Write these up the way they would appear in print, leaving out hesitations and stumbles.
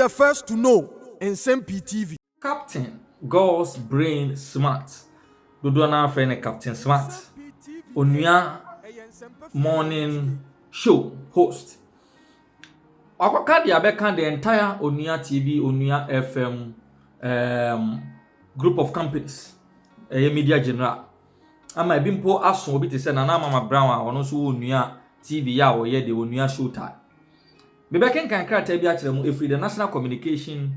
the first to know. Nsem-Pii TV. Captain God's Brain Smart. Dodo na friend Captain Smart. Onua morning show host. Akwaka dia beka the entire Onua TV, Onua FM group of companies. Media general. Ama ebimpo aso obi te se na McBrown a ono so Onua TV ya wo ye de Onua show time. Bebeken kan krata bi a kire mu efri the National Communication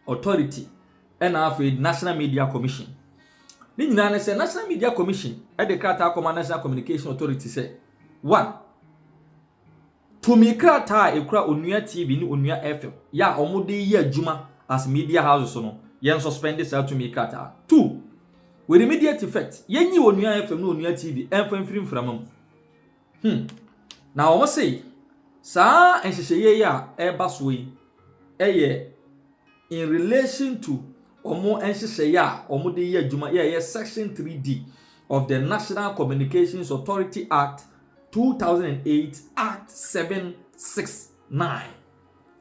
Authority and after National Media Commission. Ni nyina ne se National Media Commission e de krata akoma National Communication Authority say 1 to me krata ekura Onua TV ni Onua FM ya omode yi adwuma as media houses no yen suspend this to me krata. 2 with immediate effect yenyi Onua FM ni Onua TV enfamfirim framam. Na omo say sa enhyehyeye ya eba so yi eye in relation to omo enhyehyeye a omo de yi adwuma ye section 3D of the National Communications Authority Act 2008 Act 769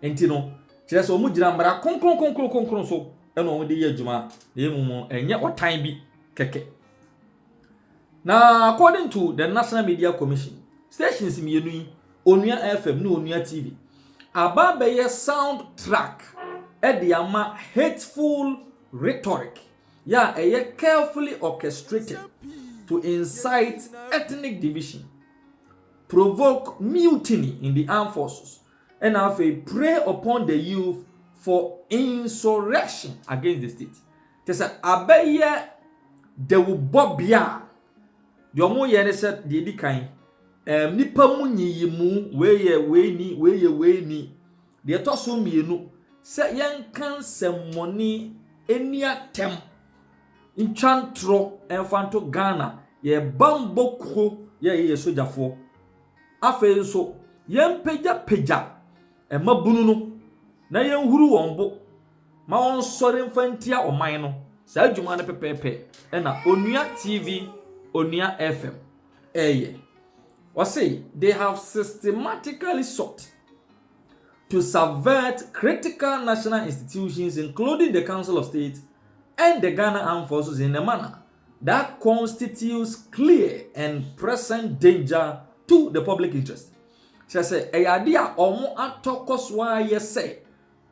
entino kire so omo gira mbara konkron so eno omo de yi adwuma na emumu enye otan bi keke. Now according to the National Media Commission, stations mienu yi Onua FM no Onua TV ababeye soundtrack e de ama hateful rhetoric ya carefully orchestrated to incite ethnic division, provoke mutiny in the armed forces, and have a prey upon the youth for insurrection against the state. Tesa abeye de wo bobia de omo ye ne se de di kan nipa mu nyiyimu weye ni de to so mienu se yen kan semmoni eni atem nchantro enfanto Ghana ye bamboko ye sojafo afe so yen peja mabunu no na yen huru wonbo ma won sore mfantia oman no sa adwuma na pepepe na Onua TV Onua FM or say they have systematically sought to subvert critical national institutions, including the Council of State and the Ghana Armed Forces, in a manner that constitutes clear and present danger to the public interest. She said, "A idea omo atokos wa ye say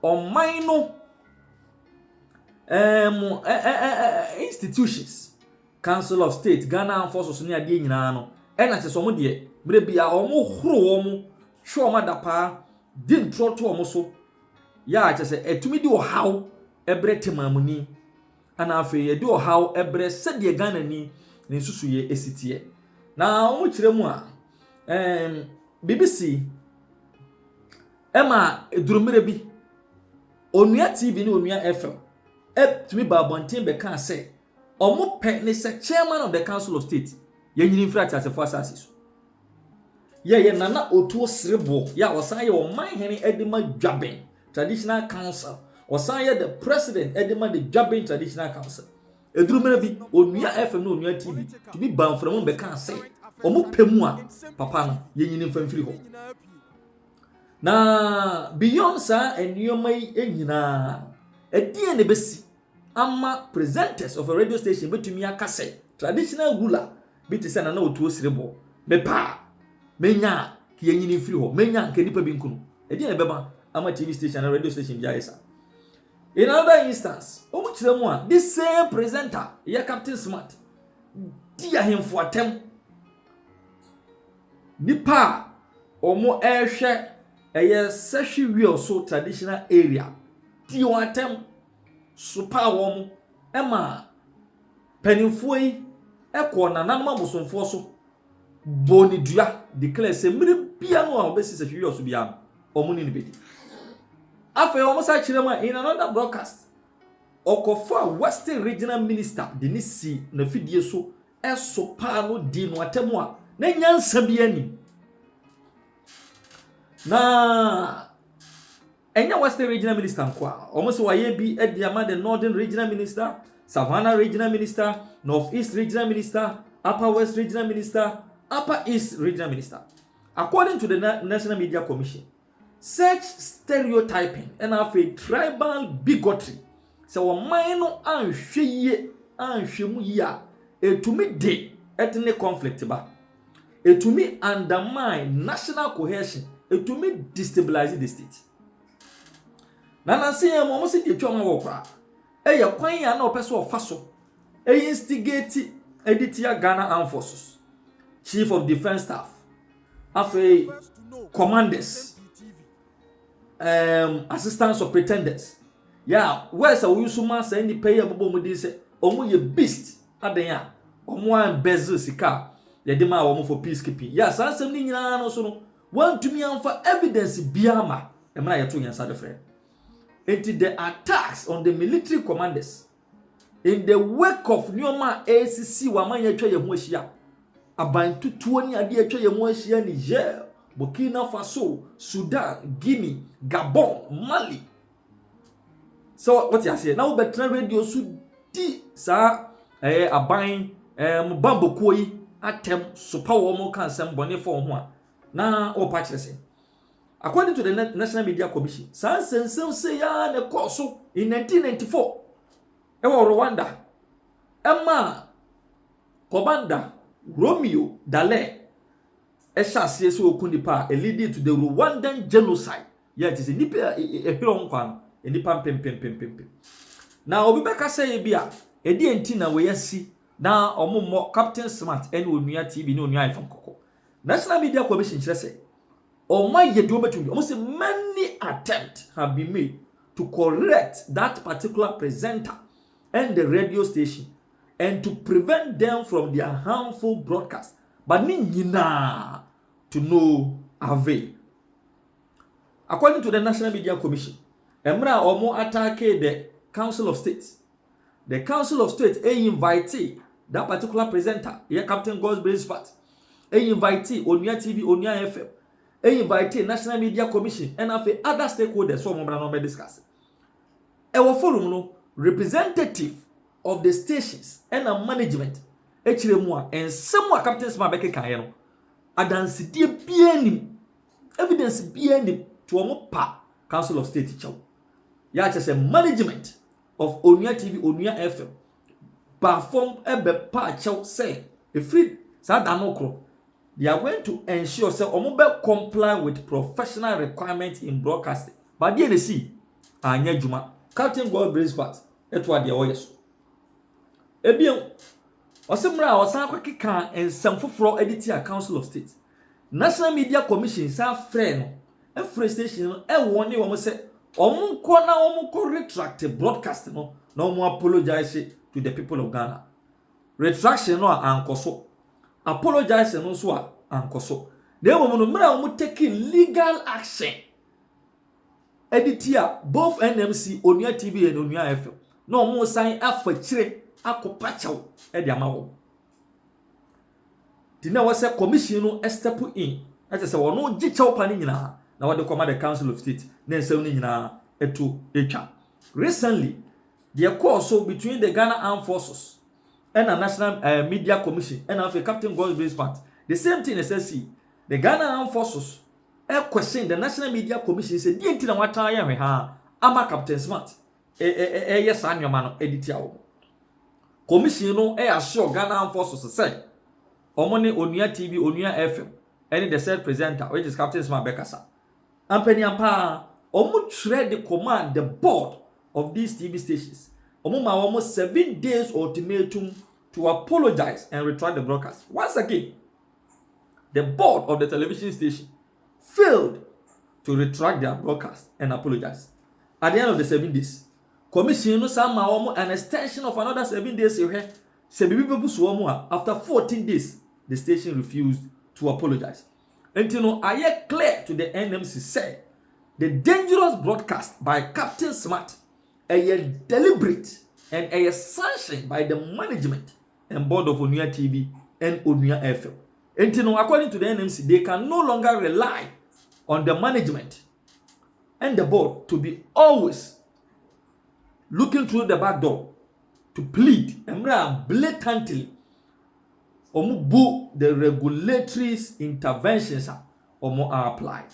on minor institutions, Council of State, Ghana Armed Forces, ni adi nyina no." And as some de brebia omo horo omo hwe omo dapa din troto omo so ya che se etumi di ohaw ebre temamuni ana afi ye di ohaw ebre sede Ghana ni ne susuye esitie na omo kire mu a BBC ema edurumere bi Onua TV ni Onua FM etumi ba bonten be kan se omo pe ne se chairman of the Council of State yenyini mfrati asefo asase so ye nana otuo srebo ya osan ye oman hene edema dwaben traditional council osan ye the president edema the dwaben traditional council edurumere bi Onua FM no Onua TV to be banframo be kan say omo pemu a papa no yenyini mfamfiri ho na beyond sa enioma enyina edie ne besi ama presenters of a radio station betumi akase traditional ruler biti sana na otuo srebo mepa menya ki yenyini firi ho menya nke nipa bi nkunu edi na beba ama TV station and radio station bia isa. In another instance omu kire mu a this same presenter ya Capt Smart dia hemfo atem nipa omu ehwe sehwe wi so traditional area di o atem supa wo ema penifo yi eko na nanma musonfo so boni dua declare se mire bia no a obesi se hwe so bia omuni ni bedi afa omo sa kire ma in another broadcast okofa Western Regional Minister Denisi na fidie so eso pa no di no atemu a na nyansa bia ni na enya Western Regional Minister kwa omo se waye bi ediama the Northern Regional Minister, Savannah Regional Minister, Northeast Regional Minister, Upper West Regional Minister, Upper East Regional Minister. According to the National Media Commission, such stereotyping and of a tribal bigotry. So a minor and she and shemuya to me de ethnic conflict ba. To me undermine national cohesion. To me destabilize the state. Nana say I'm almost the choma wokra. Ya kwan ya na opeso ofaso. Instigate Editia Ghana Armed Forces, Chief of Defense Staff, after commanders, assistant superintendents. Yeah, where's a Usuma say any pay a bobo say, Omo ye beast at the ya, Omo and bezel sika, the dema omo for peacekeeping. Yes, I'm sending you no want to me for evidence biama, and my two years other friend. Into the attacks on the military commanders. In the wake of Nyoma ACC wamanya twa ye ho ahia abantutuo ni ade atwa ye ho ahia Niger, Burkina Faso, Sudan, Guinea, Gabon, Mali. So what you say now betra radio so di sa aban mbambokuo yi atem sopa wo mo kan sem bone for ho a na o pa kire say according to the National Media Commission san sensem say ya ne course in 1994 ewa Rwanda Emma Kobanda Romeo Dale Eshase so okunipa leading to the Rwandan genocide. Yet is a nipa ehiro nkwan nipa pem. Na obi beka say bia edi enti na we yasi na omo Captain Smart and Onua TV no Onua FM koko. National Media Commission kire say oma yedo betumi almost many attempts have been made to correct that particular presenter and the radio station and to prevent them from their harmful broadcast, but nina to no avail. According to the National Media Commission, Emra Omo attack the Council of State. The Council of State invited that particular presenter, here Captain God's Smart, invited Onua TV, Onua FM, invited National Media Commission and other stakeholders so we discuss. Our forum no representative of the stations and a management echiremua and somewhat Captain Smart beke kan no adansidie bianim evidence bianim to omo pa Council of State chaw ya chese management of Onua TV Onua FM perform ebe pa chaw say a free sa danokro they are going to ensure say omo be comply with professional requirements in broadcasting but they see anya juma Captain God's Smart etwa de oyeso ebien osemra osan kwakeka ensem foforo editor Council of State National Media Commission sa frɛ no every station no woni wo say omunko na omunko retract broadcast no na omu apologize to the people of Ghana. Retraction no ankoso, apologize no so ankoso. They wo no mra omu taking legal action editor both NMC Onua TV and Onua FM no omu sign afachire akopachaw e de amawo dina wo se commission no step in ate se wono gichaw pa ni nyina na wo de command the Council of State na nsem ni nyina etu etwa recently the course between the Ghana Armed Forces and the National Media Commission and of Captain God's Smart the same thing as see the Ghana Armed Forces question the National Media Commission say di enti na watan ya hwe ha ama Captain Smart yes anwoma no editia wo commission no assure Ghana Armed Forces say omone Onua TV Onua FM and the said presenter which is Captain Smart Bekasa ampani ampa omo trade the command the board of these TV stations omo ma almost 7 days ultimatum to apologize and retract the broadcast. Once again the board of the television station failed to retract their broadcast and apologize. At the end of the 7 days, commission no sama omo an extension of another 7 days here. After 14 days, the station refused to apologize. And you know, I clear to the NMC said the dangerous broadcast by Captain Smart a deliberate and a sanctioned by the management and board of Onua TV and Onua FM. And you know, according to the NMC, they can no longer rely on the management and the board to be always looking through the back door to plead and blatantly the regulatory interventions are applied.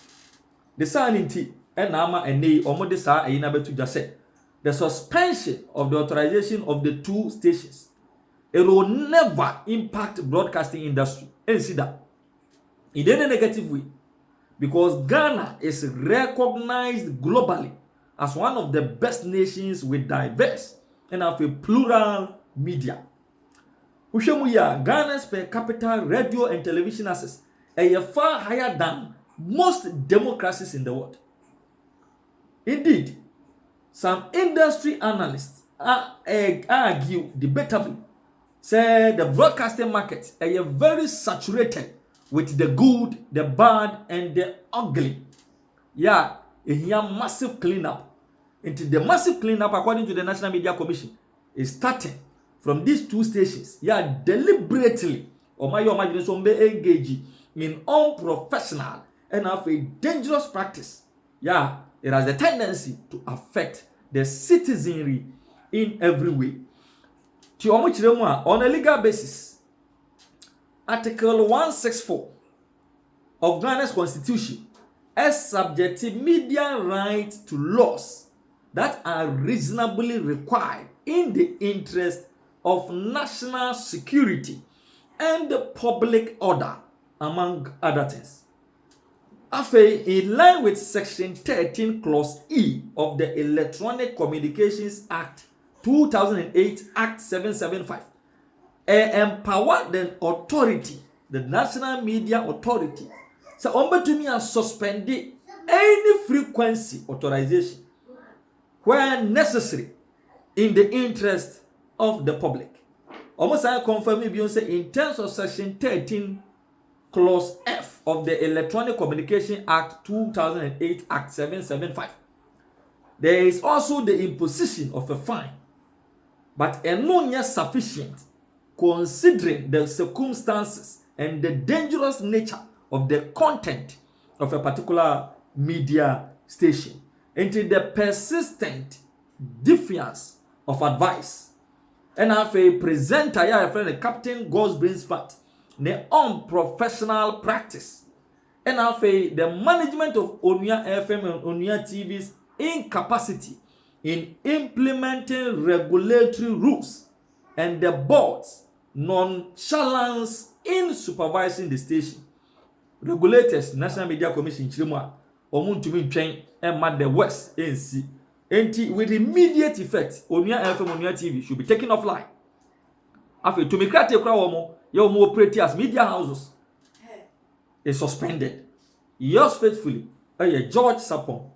the sanity and nama and nay or modesa a inabetu just said the suspension of the authorization of the 2 stations. It will never impact broadcasting industry. And see that in any negative way, because Ghana is recognized globally as one of the best nations with diverse and have a plural media. Ushemuya, Ghana's per capita radio and television access are far higher than most democracies in the world. Indeed, some industry analysts argue debatably say the broadcasting market is very saturated with the good, the bad, and the ugly. Yeah, a massive cleanup. Into the massive cleanup, according to the National Media Commission, is starting from these 2 stations. Yeah, deliberately, or my imagination be engaged in unprofessional and have a dangerous practice. Yeah, it has a tendency to affect the citizenry in every way. On a legal basis, Article 164 of Ghana's Constitution has subjected media rights to laws that are reasonably required in the interest of national security and the public order, among other things. In line with Section 13, Clause E of the Electronic Communications Act 2008, Act 775, empower the authority, the National Media Authority, so to me has suspended any frequency authorization where necessary in the interest of the public. Almost I confirm in terms of Section 13, Clause F of the Electronic Communication Act 2008, Act 775. There is also the imposition of a fine, but not yet sufficient considering the circumstances and the dangerous nature of the content of a particular media station, into the persistent defiance of advice. And have a presenter, a friend, Captain Smart, the unprofessional practice. And have the management of Onua FM and Onua TV's incapacity in implementing regulatory rules and the board's nonchalance in supervising the station. Regulators, National Media Commission, Chirima, Omuntumi Train, and the West, NC. And with immediate effect, Onua FM, Onua TV should be taken offline. After to make a crowd, your more pretty as media houses is suspended. Yours faithfully, George Sapon,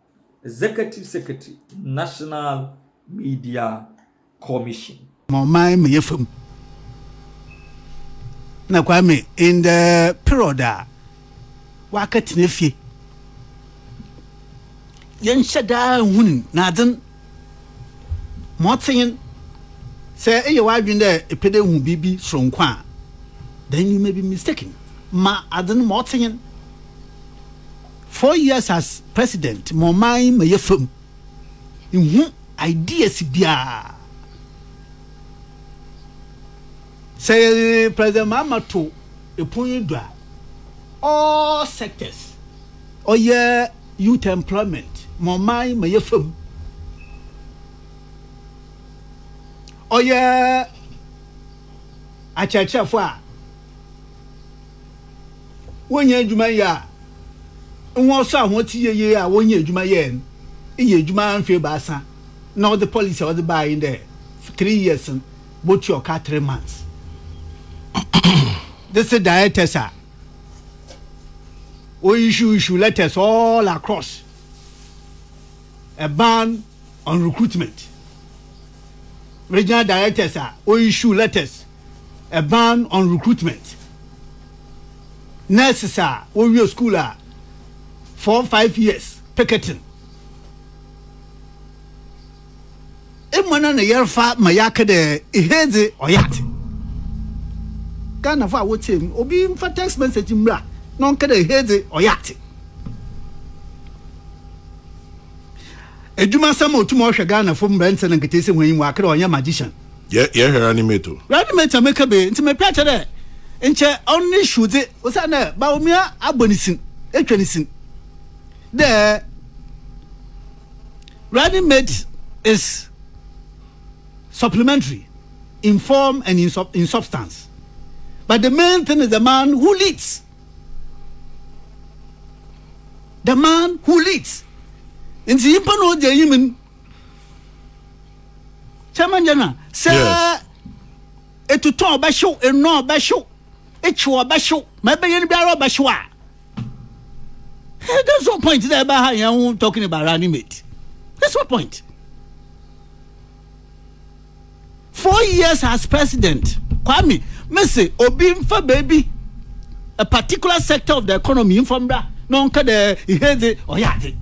Executive Secretary, National Media Commission. My mefum. Na kwame in the period wakat nefi. Yen shada hun na den motin say e wa dwen there epede hu bibi sonkwa. Then you may be mistaken. Ma aden motin 4 years as president, mo mai mefum. In ideas bia. Say President Mamato Epunyudwa all sectors. Oh yeah, youth employment. Momai mayefum. Oh yeah, achacha fwa. Wonye adwuma ya. Nwo so ahoti ye a wonye adwuma ye. Iye adwuma anfe baasa. Now the policy was buy in there 3 years and both your car 3 months. This is director, sir. We issue letters all across. A ban on recruitment. Regional director, sir. We issue letters. A ban on recruitment. Nurses, sir. We use schooler 4-5 years picketing. Emwana na yerfa mayaka de iheze oyate. Ghana for what him obi mfa text message mra no nka de iheze oyate. Ejuma sama otumo hwe Ghana for mra nse na nkete hwenyi wa akere onya magician. Yeah, here animator. Animator make be nti me pia chere nche only shoot o sa na ba omia agbonisin etwanisin. the running mate is supplementary in form and in substance. But the main thing is the man who leads. The man who leads. In the impano de human Chairman General, sir, it to talk basho and no basho, it's your basho, maybe in barrel bashwa. There's no point there about how you're talking about running mate. That's what point. 4 years as president, Kwame, Messi, Obimfa baby, a particular sector of the economy, Infambra, non kade, Ihede, Oyate,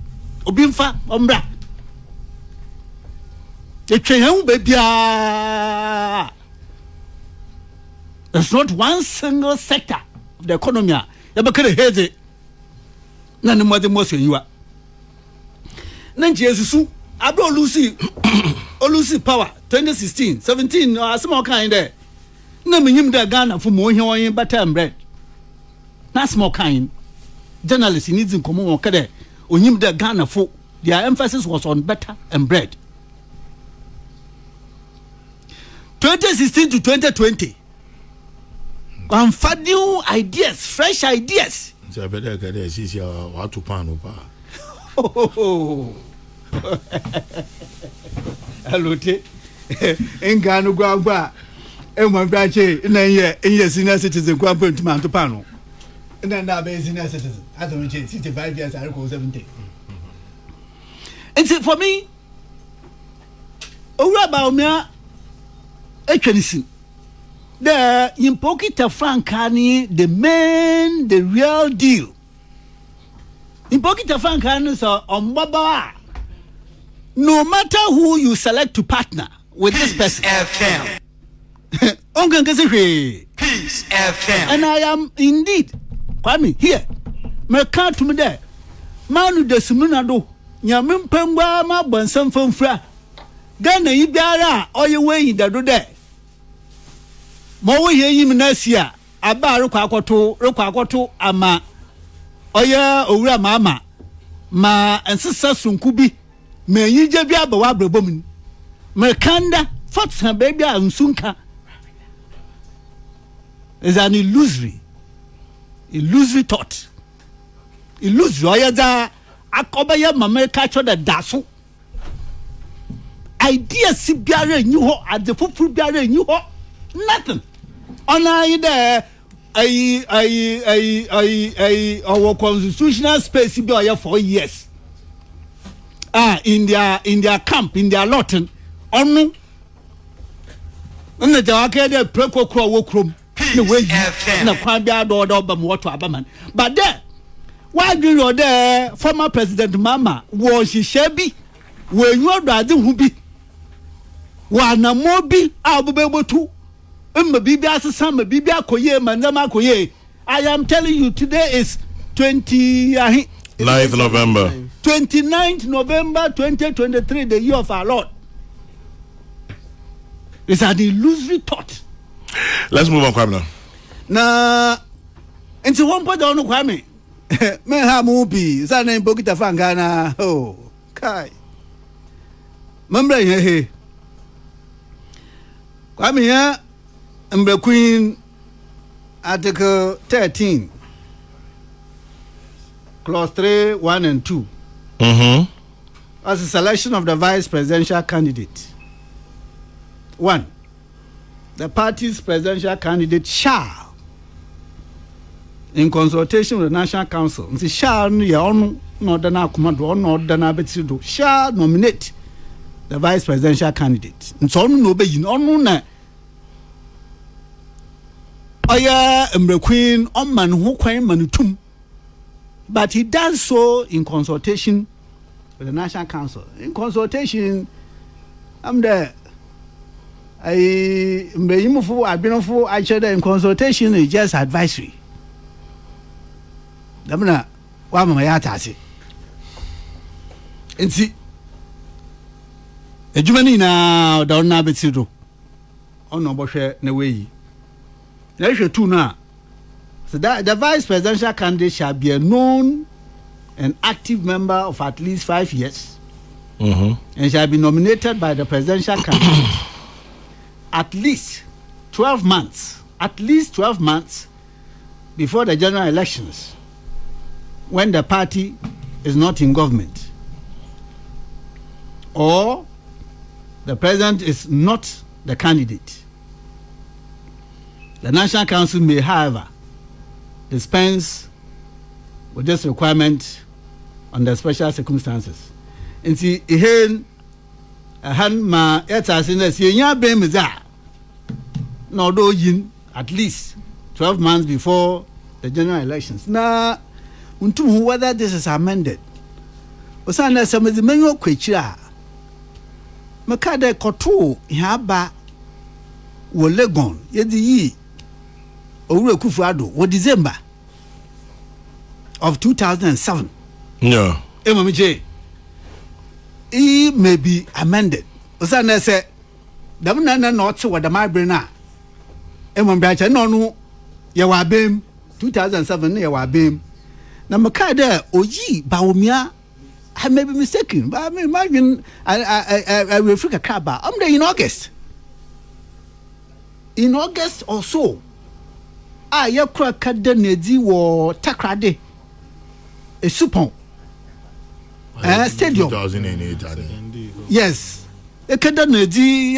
Obimfa, Ombra. Baby. There's not one single sector of the economy. Yabakere Hede, none more than most you are. Nanjesu, Abro Lucy, Lucy Power, 2016, 17, or small kind there. No minimum the Ghana for more in butter and bread. Not small kind. Journalists needs in common kade, or him the Ghana for their emphasis was on butter and bread. 2016 to 2020. One for new ideas, fresh ideas. So I better get a CC or to pan. Oh, hello, in Ghana, Guamba, and one branch in a year, in your senior citizen, Guamba to Mantopano. And then now, senior citizen, I don't change 65 years, I go 70. And so for me, oh, about me. Actually, the Impokita Francani, the real deal. Impokita Francani is on Baba. No matter who you select to partner with this person, FM. Peace FM. And I am indeed, Kwame, here. Mercat to me there. Manu de Simunado, Yamin Pemba, ma Bansam from Fra. Ghana Ibara, all your way in the day. More ye Nasia, Aba Rokwakoto, Ama, Oya, Ora Mama, Ma, and Sister Sunkubi, may you jabia Bawabra Bomin, Merkanda, Fox and Baby and Sunka is an illusory thought. Illusory, Oya, Akobaya Mama catcher the Dasu. Idea si biara nyu ho ade foforo biara nyu ho nothing ona yi there our constitutional space be oya 4 years in their camp in their lot onu na jawake de prekokro wo krom na we na kwan bia do ba mo to abaman but there why do you there former president mama wo hihye bi wo nyu ade hu bi wana mobi abubebotu mma bibia asesa ma bibia koye manzama koye. I am telling you today is 9th November 29th November 2023, the year of our Lord. It's an illusory thought. Let's move on, Kwame. Na into one point on Kwame me ha mubi sa na Impokita Francana oh kai member he Kwame ya Queen Article 13 Clause 3, 1 and 2 as a selection of the vice presidential candidate. 1. The party's presidential candidate shall, in consultation with the National Council, shall nominate the vice presidential candidate. And so no be no Oya Queen on man who queen manutum. But he does so in consultation with the National Council. In consultation, I'm there. I've been for actually in consultation is just advisory. Damna wa mama ya tase. Enti ejumani na da na betido. Ono bohwe na weyi. Na hwe tu na so that the vice presidential candidate shall be a known an active member of at least 5 years, and shall be nominated by the presidential candidate at least 12 months before the general elections, when the party is not in government, or the president is not the candidate. The National Council may, however, dispense with this requirement under special circumstances. And see, a hand ma etasines yenya bemiza no do yin at least 12 months before the general elections. Na untum whether this is amended. Osana samedi menyo kwechira. Makade koto yaba wo Legon yedi yi Owure Kufuado wo December of 2007. Yeah. Emamije. It may be amended. Osana say the na not what the library na. Emambacha no ye wa bem 2007 ye wa bem. Na makade oyi baomia I may be mistaken, but I mean imagine I will freak a kaba. I'm there in August. In August or so. Ya kura kada nedi wo takrade. A supon. Stadium. 2008. Yes. E kada nedi